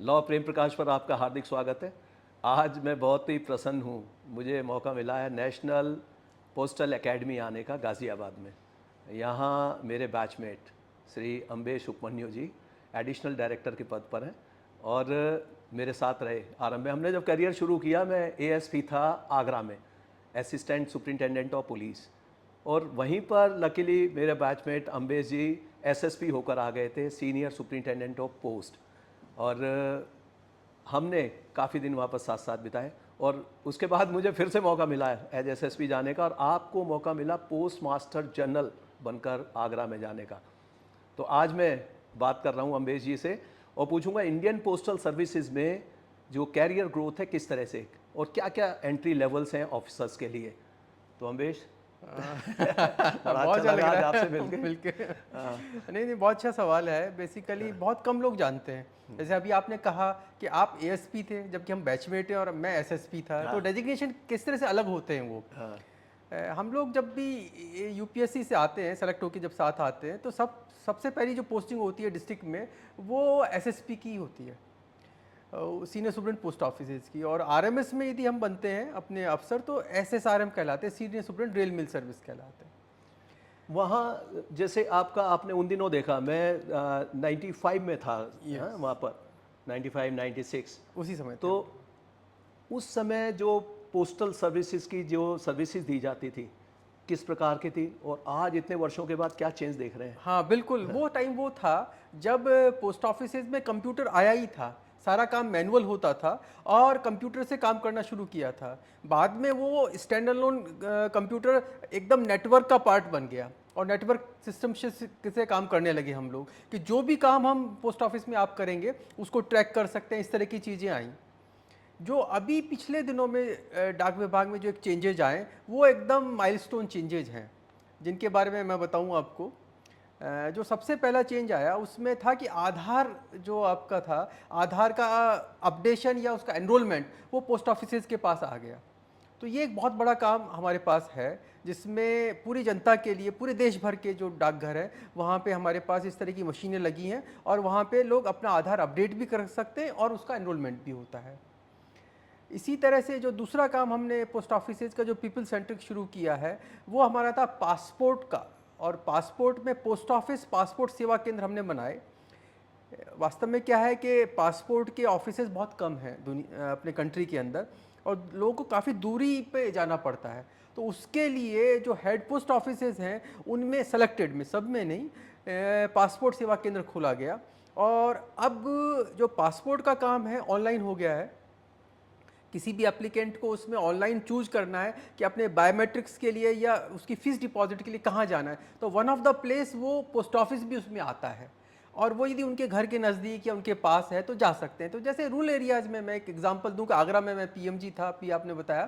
Law Prem Prakash पर आपका हार्दिक स्वागत है। आज मैं बहुत ही प्रसन्न हूँ, मुझे मौका मिला है नेशनल पोस्टल एकेडमी आने का गाज़ियाबाद में। यहाँ मेरे बैचमेट श्री अम्बेश उपमन्यु जी एडिशनल डायरेक्टर के पद पर हैं और मेरे साथ रहे आरंभ में। हमने जब करियर शुरू किया, मैं एएसपी था आगरा में, असिस्टेंट सुपरिटेंडेंट ऑफ पुलिस, और वहीं पर लकीली मेरे बैचमेट अम्बेश जी एसएसपी होकर आ गए थे, सीनियर सुपरिटेंडेंट ऑफ पोस्ट। और हमने काफ़ी दिन वहाँ पर साथ साथ बिताए और उसके बाद मुझे फिर से मौका मिला है एज एसएसपी जाने का, और आपको मौका मिला पोस्ट मास्टर जनरल बनकर आगरा में जाने का। तो आज मैं बात कर रहा हूँ अम्बेश जी से और पूछूंगा इंडियन पोस्टल सर्विसेज में जो कैरियर ग्रोथ है किस तरह से और क्या क्या एंट्री लेवल्स हैं ऑफिसर्स के लिए। तो अम्बेश बड़ा बहुत अच्छा अच्छा लग लगा आज रहा आपसे है मिलके। मिलके। हाँ, नहीं नहीं, बहुत अच्छा सवाल है। बेसिकली बहुत कम लोग जानते हैं। जैसे अभी आपने कहा कि आप एएसपी थे जबकि हम बैचमेट हैं और मैं एसएसपी था, तो हाँ, डेजिग्नेशन किस तरह से अलग होते हैं वो। हाँ, हम लोग जब भी यूपीएससी से आते हैं, सेलेक्ट होकर जब साथ आते हैं, तो सबसे पहली जो पोस्टिंग होती है डिस्ट्रिक्ट में वो एसएसपी की होती है, सीनियर सुपरिटेंडेंट पोस्ट ऑफिसेज की। और आरएमएस में यदि हम बनते हैं अपने अफसर तो एसएसआरएम कहलाते हैं, senior superintendent rail mill service कहलाते हैं। वहाँ जैसे आपका आपने उन दिनों देखा, मैं 95 में था, हाँ, यस, वहाँ पर 95 96। उसी समय थे तो हम। उस समय जो पोस्टल सर्विसेज की जो सर्विसेज दी जाती थी किस प्रकार की थी, और आज इतने वर्षों के बाद क्या चेंज देख रहे हैं। हाँ बिल्कुल, वो टाइम वो था जब पोस्ट ऑफिसेज में कंप्यूटर आया ही था, सारा काम मैनुअल होता था और कंप्यूटर से काम करना शुरू किया था। बाद में वो स्टैंड अलोन कंप्यूटर एकदम नेटवर्क का पार्ट बन गया और नेटवर्क सिस्टम से काम करने लगे हम लोग, कि जो भी काम हम पोस्ट ऑफिस में आप करेंगे उसको ट्रैक कर सकते हैं। इस तरह की चीज़ें आई। जो अभी पिछले दिनों में डाक विभाग में जो एक चेंजेज आए वो एकदम माइलस्टोन चेंजेज हैं, जिनके बारे में मैं बताऊं आपको। जो सबसे पहला चेंज आया उसमें था कि आधार जो आपका था, आधार का अपडेशन या उसका एनरोलमेंट वो पोस्ट ऑफिसेज के पास आ गया। तो ये एक बहुत बड़ा काम हमारे पास है, जिसमें पूरी जनता के लिए, पूरे देश भर के जो डाकघर है वहाँ पे हमारे पास इस तरह की मशीनें लगी हैं और वहाँ पे लोग अपना आधार अपडेट भी कर सकते हैं और उसका एनरोलमेंट भी होता है। इसी तरह से जो दूसरा काम हमने पोस्ट ऑफिसेज का जो पीपल सेंट्रिक शुरू किया है वो हमारा था पासपोर्ट का। और पासपोर्ट में पोस्ट ऑफिस पासपोर्ट सेवा केंद्र हमने बनाए। वास्तव में क्या है कि पासपोर्ट के ऑफिसेज बहुत कम हैं दुनिया अपने कंट्री के अंदर, और लोगों को काफ़ी दूरी पे जाना पड़ता है। तो उसके लिए जो हेड पोस्ट ऑफिसेज हैं उनमें सेलेक्टेड में, सब में नहीं, पासपोर्ट सेवा केंद्र खोला गया। और अब जो पासपोर्ट का काम है ऑनलाइन हो गया है। किसी भी एप्लीकेंट को उसमें ऑनलाइन चूज करना है कि अपने बायोमेट्रिक्स के लिए या उसकी फीस डिपॉजिट के लिए कहाँ जाना है, तो वन ऑफ द प्लेस वो पोस्ट ऑफिस भी उसमें आता है। और वो यदि उनके घर के नज़दीक या उनके पास है तो जा सकते हैं। तो जैसे रूरल एरियाज़ में मैं एक एग्जांपल दूं कि आगरा में मैं पीएमजी था, पी आपने बताया,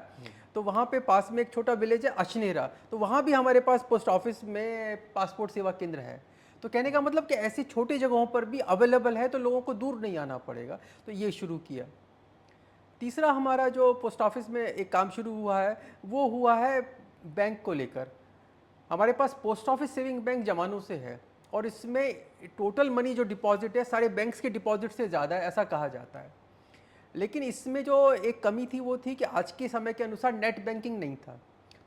तो वहाँ पे पास में एक छोटा विलेज है अछनेरा, तो वहाँ भी हमारे पास पोस्ट ऑफिस में पासपोर्ट सेवा केंद्र है। तो कहने का मतलब कि ऐसी छोटी जगहों पर भी अवेलेबल है, तो लोगों को दूर नहीं आना पड़ेगा। तो ये शुरू किया। तीसरा हमारा जो पोस्ट ऑफिस में एक काम शुरू हुआ है वो हुआ है बैंक को लेकर। हमारे पास पोस्ट ऑफिस सेविंग बैंक जमानों से है और इसमें टोटल मनी जो डिपॉजिट है सारे बैंक्स के डिपॉजिट से ज़्यादा है, ऐसा कहा जाता है। लेकिन इसमें जो एक कमी थी वो थी कि आज के समय के अनुसार नेट बैंकिंग नहीं था।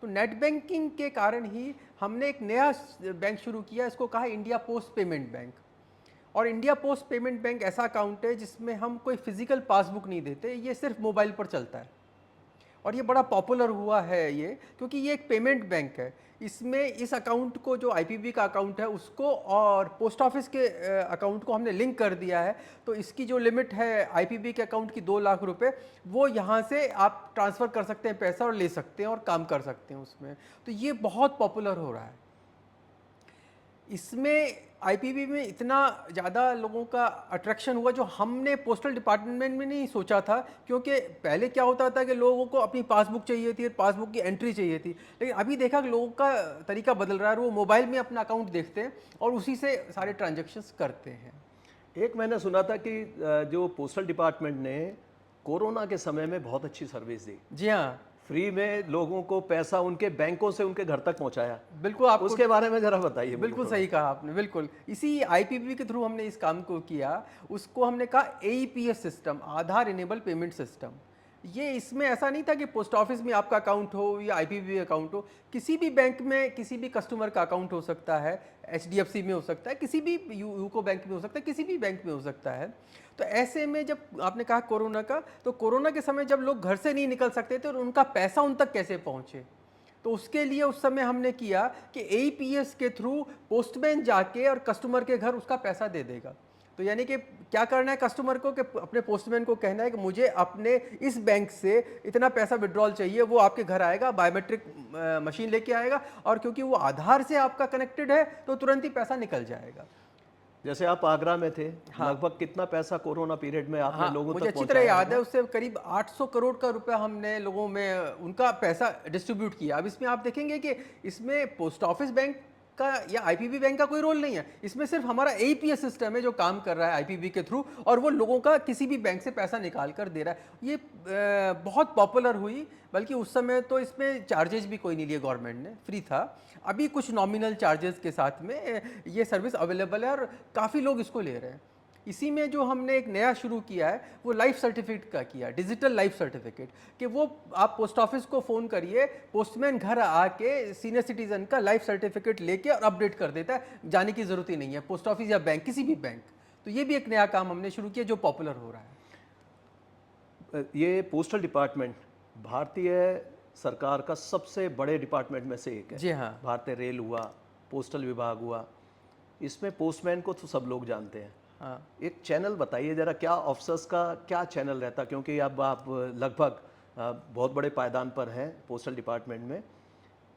तो नेट बैंकिंग के कारण ही हमने एक नया बैंक शुरू किया, इसको कहा इंडिया पोस्ट पेमेंट बैंक। और इंडिया पोस्ट पेमेंट बैंक ऐसा अकाउंट है जिसमें हम कोई फिजिकल पासबुक नहीं देते, ये सिर्फ मोबाइल पर चलता है। और ये बड़ा पॉपुलर हुआ है ये, क्योंकि ये एक पेमेंट बैंक है। इसमें इस अकाउंट को, जो आईपीबी का अकाउंट है उसको और पोस्ट ऑफिस के अकाउंट को हमने लिंक कर दिया है। तो इसकी जो लिमिट है आईपीबी के अकाउंट की 2 लाख रुपए, वो यहाँ से आप ट्रांसफ़र कर सकते हैं पैसा और ले सकते हैं और काम कर सकते हैं उसमें। तो ये बहुत पॉपुलर हो रहा है। इसमें आईपीबी में इतना ज़्यादा लोगों का अट्रैक्शन हुआ जो हमने पोस्टल डिपार्टमेंट में नहीं सोचा था। क्योंकि पहले क्या होता था कि लोगों को अपनी पासबुक चाहिए थी, पासबुक की एंट्री चाहिए थी, लेकिन अभी देखा कि लोगों का तरीका बदल रहा है। वो मोबाइल में अपना अकाउंट देखते हैं और उसी से सारे ट्रांजेक्शन्स करते हैं। एक मैंने सुना था कि जो पोस्टल डिपार्टमेंट ने कोरोना के समय में बहुत अच्छी सर्विस दी। जी हाँ, फ्री में लोगों को पैसा उनके बैंकों से उनके घर तक पहुंचाया। बिल्कुल आपको उसके बारे में जरा बताइए मुझे बिल्कुल थोड़ा। सही कहा आपने, बिल्कुल इसी आईपीपीबी के थ्रू हमने इस काम को किया। उसको हमने कहा एईपीएस सिस्टम, आधार इनेबल पेमेंट सिस्टम। ये इसमें ऐसा नहीं था कि पोस्ट ऑफिस में आपका अकाउंट हो या आईपीपीबी अकाउंट हो, किसी भी बैंक में किसी भी कस्टमर का अकाउंट हो सकता है, एचडीएफसी में हो सकता है, किसी भी यूको बैंक में हो सकता है, किसी भी बैंक में हो सकता है। तो ऐसे में जब आपने कहा कोरोना का, तो कोरोना के समय जब लोग घर से नहीं निकल सकते थे और उनका पैसा उन तक कैसे पहुंचे, तो उसके लिए उस समय हमने किया कि एईपीएस के थ्रू पोस्टमैन जाके और कस्टमर के घर उसका पैसा दे देगा। तो यानी कि क्या करना है कस्टमर को कि अपने पोस्टमैन को कहना है कि मुझे अपने इस बैंक से इतना पैसा विड्रॉल चाहिए, वो आपके घर आएगा, बायोमेट्रिक मशीन लेके आएगा, और क्योंकि वो आधार से आपका कनेक्टेड है तो तुरंत ही पैसा निकल जाएगा। जैसे आप आगरा में थे, लगभग कितना पैसा कोरोना पीरियड में आपने लोगों मुझे तक अच्छी तरह याद है, उससे करीब 800 करोड़ का रुपया हमने लोगों में उनका पैसा डिस्ट्रीब्यूट किया। अब इसमें आप देखेंगे कि इसमें पोस्ट ऑफिस बैंक का या आईपीबी बैंक का कोई रोल नहीं है, इसमें सिर्फ हमारा एईपीएस सिस्टम है जो काम कर रहा है आईपीबी के थ्रू, और वो लोगों का किसी भी बैंक से पैसा निकाल कर दे रहा है। ये बहुत पॉपुलर हुई, बल्कि उस समय तो इसमें चार्जेस भी कोई नहीं लिए गवर्नमेंट ने, फ्री था। अभी कुछ नॉमिनल चार्जेस के साथ में ये सर्विस अवेलेबल है और काफ़ी लोग इसको ले रहे हैं। इसी में जो हमने एक नया शुरू किया है वो लाइफ सर्टिफिकेट का किया, डिजिटल लाइफ सर्टिफिकेट, कि वो आप पोस्ट ऑफिस को फ़ोन करिए, पोस्टमैन घर आके सीनियर सिटीजन का लाइफ सर्टिफिकेट लेके और अपडेट कर देता है, जाने की ज़रूरत ही नहीं है पोस्ट ऑफिस या बैंक, किसी भी बैंक। तो ये भी एक नया काम हमने शुरू किया जो पॉपुलर हो रहा है। ये पोस्टल डिपार्टमेंट भारतीय सरकार का सबसे बड़े डिपार्टमेंट में से एक है। जी हाँ। भारतीय रेल हुआ, पोस्टल विभाग हुआ, इसमें पोस्टमैन को तो सब लोग जानते हैं। हाँ, एक चैनल बताइए जरा, क्या ऑफिसर्स का क्या चैनल रहता, क्योंकि अब आप लगभग बहुत बड़े पायदान पर हैं पोस्टल डिपार्टमेंट में,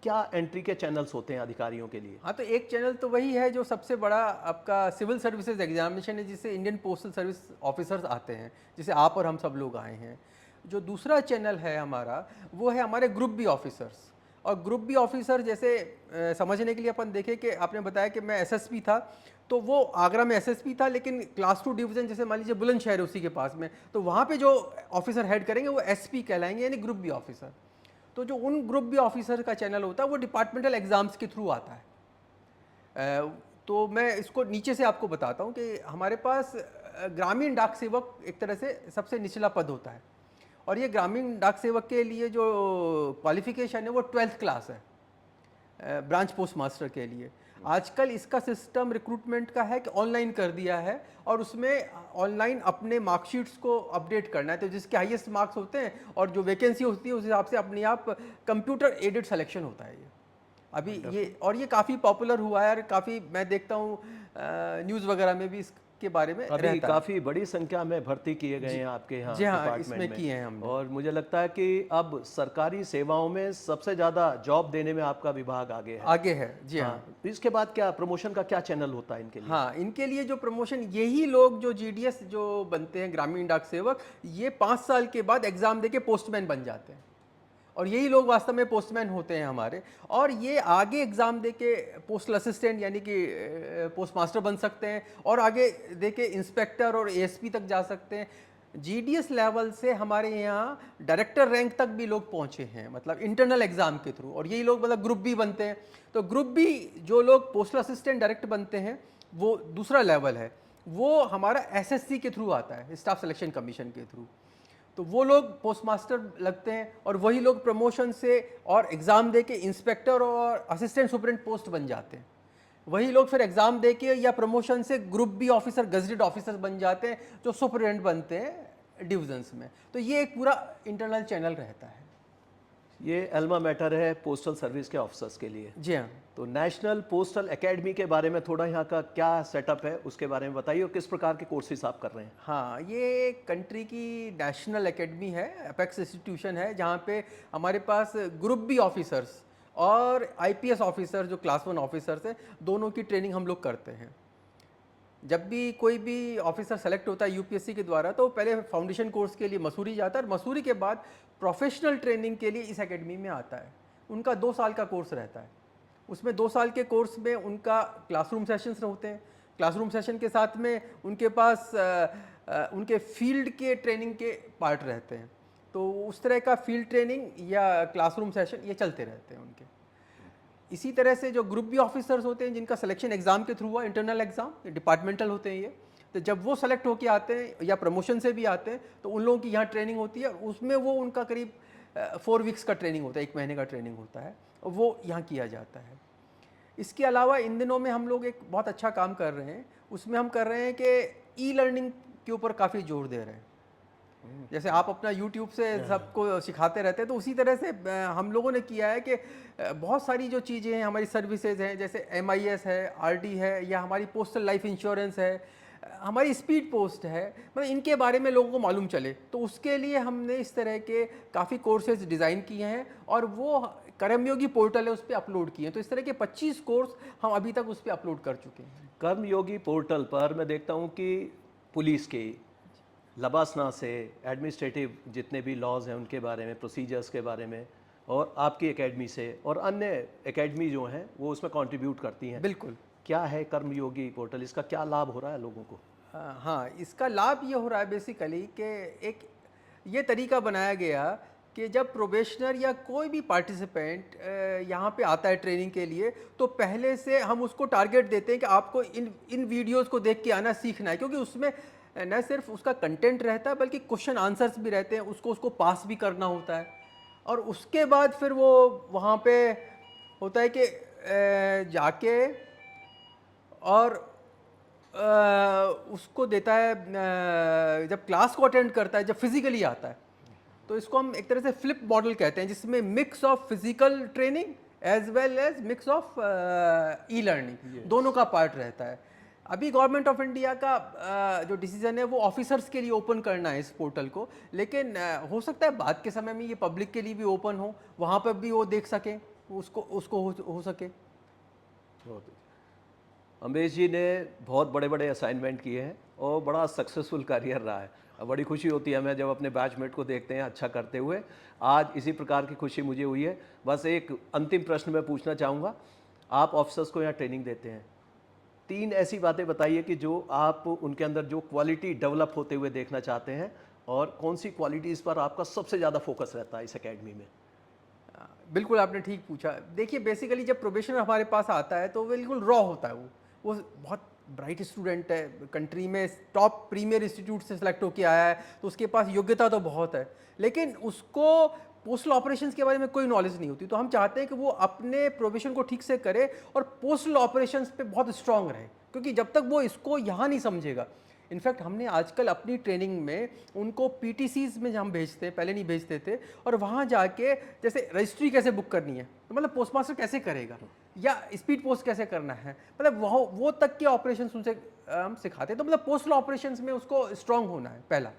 क्या एंट्री के चैनल्स होते हैं अधिकारियों के लिए? हाँ, तो एक चैनल तो वही है जो सबसे बड़ा आपका सिविल सर्विसेज एग्जामिनेशन है, जिससे इंडियन पोस्टल सर्विस ऑफिसर्स आते हैं, जिसे आप और हम सब लोग आए हैं। जो दूसरा चैनल है हमारा, वो है हमारे ग्रुप बी ऑफिसर्स। और ग्रुप बी ऑफिसर जैसे समझने के लिए अपन देखें कि आपने बताया कि मैं एसएसपी था, तो वो आगरा में एसएसपी था, लेकिन क्लास 2 डिवीज़न जैसे मान लीजिए बुलंदशहर है उसी के पास में, तो वहाँ पे जो ऑफिसर हेड करेंगे वो एसपी कहलाएंगे, यानी ग्रुप बी ऑफिसर। तो जो उन ग्रुप बी ऑफिसर का चैनल होता है वो डिपार्टमेंटल एग्जाम्स के थ्रू आता है। तो मैं इसको नीचे से आपको बताता हूँ कि हमारे पास ग्रामीण डाक सेवक एक तरह से सबसे निचला पद होता है, और ये ग्रामीण डाक सेवक के लिए जो क्वालिफिकेशन है वो 12th क्लास है ब्रांच पोस्ट मास्टर के लिए। आजकल इसका सिस्टम रिक्रूटमेंट का है कि ऑनलाइन कर दिया है, और उसमें ऑनलाइन अपने मार्कशीट्स को अपडेट करना है, तो जिसके हाईएस्ट मार्क्स होते हैं और जो वैकेंसी होती है उस हिसाब से अपने आप कंप्यूटर एडेड सिलेक्शन होता है ये अभी ये। और ये काफ़ी पॉपुलर हुआ है, और काफ़ी मैं देखता हूँ न्यूज़ वगैरह में भी इसके बारे में अभी रहता है। काफ़ी बड़ी संख्या में भर्ती किए गए हैं आपके यहाँ जी हाँ, डिपार्टमेंट इसमें किए हैं हमने। और मुझे लगता है कि अब सरकारी सेवाओं में सबसे ज़्यादा जॉब देने में आपका विभाग आगे है। आगे है, जी हाँ। तो इसके बाद क्या प्रमोशन का क्या चैनल होता है इनके लिए? हाँ, इनके लिए जो प्रमोशन, यही लोग जो जीडीएस जो बनते हैं ग्रामीण डाक सेवक, ये 5 साल के बाद एग्जाम देके पोस्टमैन बन जाते हैं, और यही लोग वास्तव में पोस्टमैन होते हैं हमारे। और ये आगे एग्जाम देके पोस्टल असिस्टेंट यानी कि पोस्ट मास्टर बन सकते हैं, और आगे देके इंस्पेक्टर और एएसपी तक जा सकते हैं। जीडीएस लेवल से हमारे यहाँ डायरेक्टर रैंक तक भी लोग पहुँचे हैं, मतलब इंटरनल एग्जाम के थ्रू, और यही लोग मतलब ग्रुप बी बनते हैं। तो ग्रुप बी जो लोग पोस्टल असिस्टेंट डायरेक्ट बनते हैं वो दूसरा लेवल है, वो हमारा एसएससी के थ्रू आता है, स्टाफ सिलेक्शन कमीशन के थ्रू। तो वो लोग पोस्ट मास्टर लगते हैं, और वही लोग प्रमोशन से और एग्ज़ाम दे के इंस्पेक्टर और असिस्टेंट सुपरिटेंडेंट पोस्ट बन जाते हैं। वही लोग फिर एग्ज़ाम दे के या प्रमोशन से group B officer, gazetted officer बन जाते हैं, जो सुपरिटेंडेंट बनते हैं डिविजन्स में। तो ये एक पूरा इंटरनल चैनल रहता है। ये अल्मा मैटर है पोस्टल सर्विस के ऑफिसर्स के लिए। जी हाँ। तो नेशनल पोस्टल एकेडमी के बारे में थोड़ा यहाँ का क्या सेटअप है उसके बारे में बताइए, और किस प्रकार के कोर्सेज आप कर रहे हैं? हाँ, ये कंट्री की नेशनल एकेडमी है, अपेक्स इंस्टीट्यूशन है, जहाँ पे हमारे पास ग्रुप बी ऑफिसर्स और आईपीएस ऑफिसर जो क्लास 1 ऑफिसर्स हैं, दोनों की ट्रेनिंग हम लोग करते हैं। जब भी कोई भी ऑफिसर सेलेक्ट होता है यूपीएससी के द्वारा, तो पहले फाउंडेशन कोर्स के लिए मसूरी जाता है, और मसूरी के बाद प्रोफेशनल ट्रेनिंग के लिए इस एकेडमी में आता है। उनका 2 साल का कोर्स रहता है। उसमें 2 साल के कोर्स में उनका क्लासरूम सेशंस होते हैं। क्लासरूम सेशन के साथ में उनके पास उनके फील्ड के ट्रेनिंग के पार्ट रहते हैं। तो उस तरह का फील्ड ट्रेनिंग या क्लासरूम सेशन ये चलते रहते हैं उनके। इसी तरह से जो ग्रुप बी ऑफिसर्स होते हैं जिनका सिलेक्शन एग्ज़ाम के थ्रू हुआ, इंटरनल एग्ज़ाम डिपार्टमेंटल होते हैं ये, तो जब वो सेलेक्ट होके आते हैं या प्रमोशन से भी आते हैं तो उन लोगों की यहाँ ट्रेनिंग होती है और उसमें वो उनका करीब 4 वीक्स का ट्रेनिंग होता है, 1 महीने का ट्रेनिंग होता है, और वो यहाँ किया जाता है। इसके अलावा इन दिनों में हम लोग एक बहुत अच्छा काम कर रहे हैं, उसमें हम कर रहे हैं कि ई लर्निंग के ऊपर काफ़ी जोर दे रहे हैं। जैसे आप अपना यूट्यूब से सबको सिखाते रहते हैं, तो उसी तरह से हम लोगों ने किया है कि बहुत सारी जो चीज़ें हैं, हमारी सर्विसेज हैं, जैसे MIS है, RD है, या हमारी पोस्टल लाइफ इंश्योरेंस है, हमारी स्पीड पोस्ट है, मतलब इनके बारे में लोगों को मालूम चले, तो उसके लिए हमने इस तरह के काफ़ी कोर्सेज डिज़ाइन किए हैं और वो कर्मयोगी पोर्टल है उस पर अपलोड किए हैं। तो इस तरह के 25 कोर्स हम अभी तक उस पर अपलोड कर चुके हैं। कर्मयोगी पोर्टल पर मैं देखता हूँ कि पुलिस के लबासना से एडमिनिस्ट्रेटिव जितने भी लॉज हैं उनके बारे में, प्रोसीजर्स के बारे में, और आपकी एकेडमी से और अन्य एकेडमी जो हैं वो उसमें कंट्रीब्यूट करती हैं। बिल्कुल। क्या है कर्मयोगी पोर्टल, इसका क्या लाभ हो रहा है लोगों को? हाँ, इसका लाभ ये हो रहा है बेसिकली कि एक ये तरीका बनाया गया कि जब प्रोबेशनर या कोई भी पार्टिसिपेंट यहाँ पे आता है ट्रेनिंग के लिए, तो पहले से हम उसको टारगेट देते हैं कि आपको इन इन वीडियोस को देख के आना सीखना है, क्योंकि उसमें न सिर्फ उसका कंटेंट रहता है बल्कि क्वेश्चन आंसर्स भी रहते हैं, उसको पास भी करना होता है। और उसके बाद फिर वो वहाँ पे होता है कि जाके और उसको देता है, जब क्लास को अटेंड करता है, जब फिजिकली आता है, तो इसको हम एक तरह से फ्लिप मॉडल कहते हैं, जिसमें mix of physical training as well as mix of e learning दोनों का पार्ट रहता है। अभी गवर्नमेंट ऑफ इंडिया का जो डिसीजन है वो ऑफिसर्स के लिए ओपन करना है इस पोर्टल को, लेकिन हो सकता है बाद के समय में ये पब्लिक के लिए भी ओपन हो, वहाँ पर भी वो देख सके, उसको हो सके। बहुत अच्छे। अमरीश जी ने बहुत बड़े बड़े असाइनमेंट किए हैं और बड़ा सक्सेसफुल करियर रहा है। बड़ी खुशी होती है हमें जब अपने बैचमेट को देखते हैं अच्छा करते हुए। आज इसी प्रकार की खुशी मुझे हुई है। बस एक अंतिम प्रश्न मैं पूछना चाहूँगा, आप ऑफिसर्स को यहाँ ट्रेनिंग देते हैं, 3 ऐसी बातें बताइए कि जो आप उनके अंदर जो क्वालिटी डेवलप होते हुए देखना चाहते हैं, और कौन सी क्वालिटीज़ पर आपका सबसे ज़्यादा फोकस रहता है इस एकेडमी में? बिल्कुल आपने ठीक पूछा। देखिए बेसिकली जब प्रोबेशनर हमारे पास आता है तो बिल्कुल रॉ होता है, वो बहुत ब्राइट स्टूडेंट है, कंट्री में टॉप प्रीमियर इंस्टीट्यूट से सिलेक्ट होकर आया है, तो उसके पास योग्यता तो बहुत है, लेकिन उसको पोस्टल ऑपरेशंस के बारे में कोई नॉलेज नहीं होती। तो हम चाहते हैं कि वो अपने प्रोफेशन को ठीक से करे और पोस्टल ऑपरेशंस पे बहुत स्ट्रांग रहे, क्योंकि जब तक वो इसको यहाँ नहीं समझेगा। इनफैक्ट हमने आजकल अपनी ट्रेनिंग में उनको PTCs में हम भेजते हैं, पहले नहीं भेजते थे, और वहाँ जाके जैसे रजिस्ट्री कैसे बुक करनी है, तो मतलब पोस्टमास्टर कैसे करेगा, या स्पीड पोस्ट कैसे करना है, मतलब वो तक के ऑपरेशंस उनसे हम सिखाते हैं। तो मतलब पोस्टल ऑपरेशंस में उसको स्ट्रांग होना है पहला।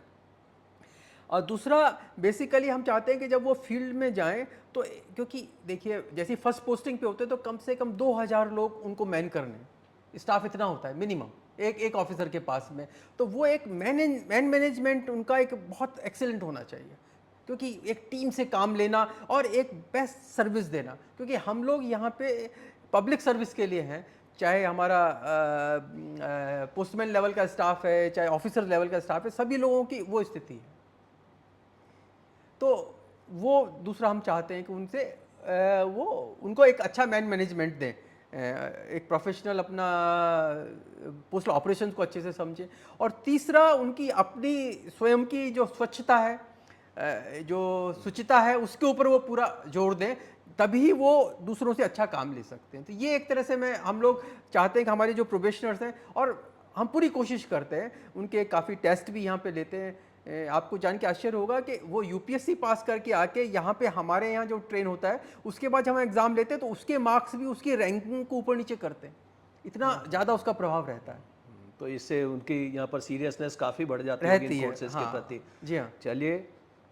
और दूसरा बेसिकली हम चाहते हैं कि जब वो फील्ड में जाएं तो, क्योंकि देखिए जैसे फर्स्ट पोस्टिंग पे होते हैं तो कम से कम 2000 लोग उनको मैन करने, स्टाफ इतना होता है मिनिमम एक ऑफिसर के पास में, तो वो एक मैन मैनेजमेंट उनका एक बहुत एक्सीलेंट होना चाहिए, क्योंकि एक टीम से काम लेना और एक बेस्ट सर्विस देना, क्योंकि हम लोग यहाँ पे पब्लिक सर्विस के लिए हैं, चाहे हमारा पोस्टमैन लेवल का स्टाफ है, चाहे ऑफिसर लेवल का स्टाफ है, सभी लोगों की वो स्थिति है। तो वो दूसरा हम चाहते हैं कि उनसे वो उनको एक अच्छा मैन मैनेजमेंट दें, एक प्रोफेशनल अपना पोस्टल ऑपरेशंस को अच्छे से समझें, और तीसरा उनकी अपनी स्वयं की जो स्वच्छता है, जो शुचिता है, उसके ऊपर वो पूरा जोर दें, तभी वो दूसरों से अच्छा काम ले सकते हैं। तो ये एक तरह से हम लोग चाहते हैं कि हमारे जो प्रोबेशनर्स हैं, और हम पूरी कोशिश करते हैं, उनके काफ़ी टेस्ट भी यहाँ पे लेते हैं। आपको जान के आश्चर्य होगा कि वो UPSC पास करके आके यहाँ पे हमारे यहाँ जो ट्रेन होता है, उसके बाद हम एग्ज़ाम लेते हैं तो उसके मार्क्स भी उसकी रैंकिंग को ऊपर नीचे करते हैं, इतना ज़्यादा उसका प्रभाव रहता है। तो इससे उनकी यहाँ पर सीरियसनेस काफ़ी बढ़ जाती है इन कोर्सेज के प्रति। जी हाँ। चलिए,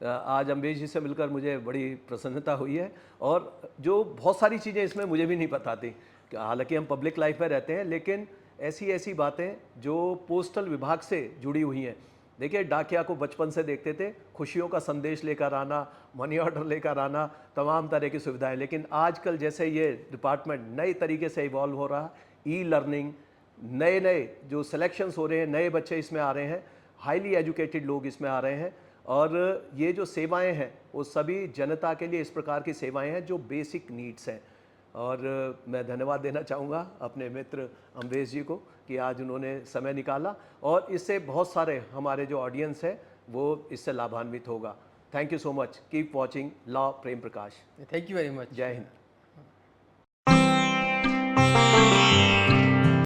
आज अमरीश जी से मिलकर मुझे बड़ी प्रसन्नता हुई है, और जो बहुत सारी चीज़ें इसमें मुझे भी नहीं पता थी, हालांकि हम पब्लिक लाइफ में रहते हैं, लेकिन ऐसी ऐसी बातें जो पोस्टल विभाग से जुड़ी हुई हैं। देखिए, डाकिया को बचपन से देखते थे, खुशियों का संदेश लेकर आना, मनी ऑर्डर लेकर आना, तमाम तरह की सुविधाएं, लेकिन आजकल जैसे ये डिपार्टमेंट नए तरीके से इवॉल्व हो रहा है, ई लर्निंग, नए नए जो सिलेक्शंस हो रहे हैं, नए बच्चे इसमें आ रहे हैं, हाईली एजुकेटेड लोग इसमें आ रहे हैं, और ये जो सेवाएं हैं वो सभी जनता के लिए इस प्रकार की सेवाएं हैं जो बेसिक नीड्स हैं। और मैं धन्यवाद देना चाहूँगा अपने मित्र अमरेश जी को कि आज उन्होंने समय निकाला और इससे बहुत सारे हमारे जो ऑडियंस है वो इससे लाभान्वित होगा। Thank you so much. Keep watching law Prem Prakash. Thank you very much. जय हिंद।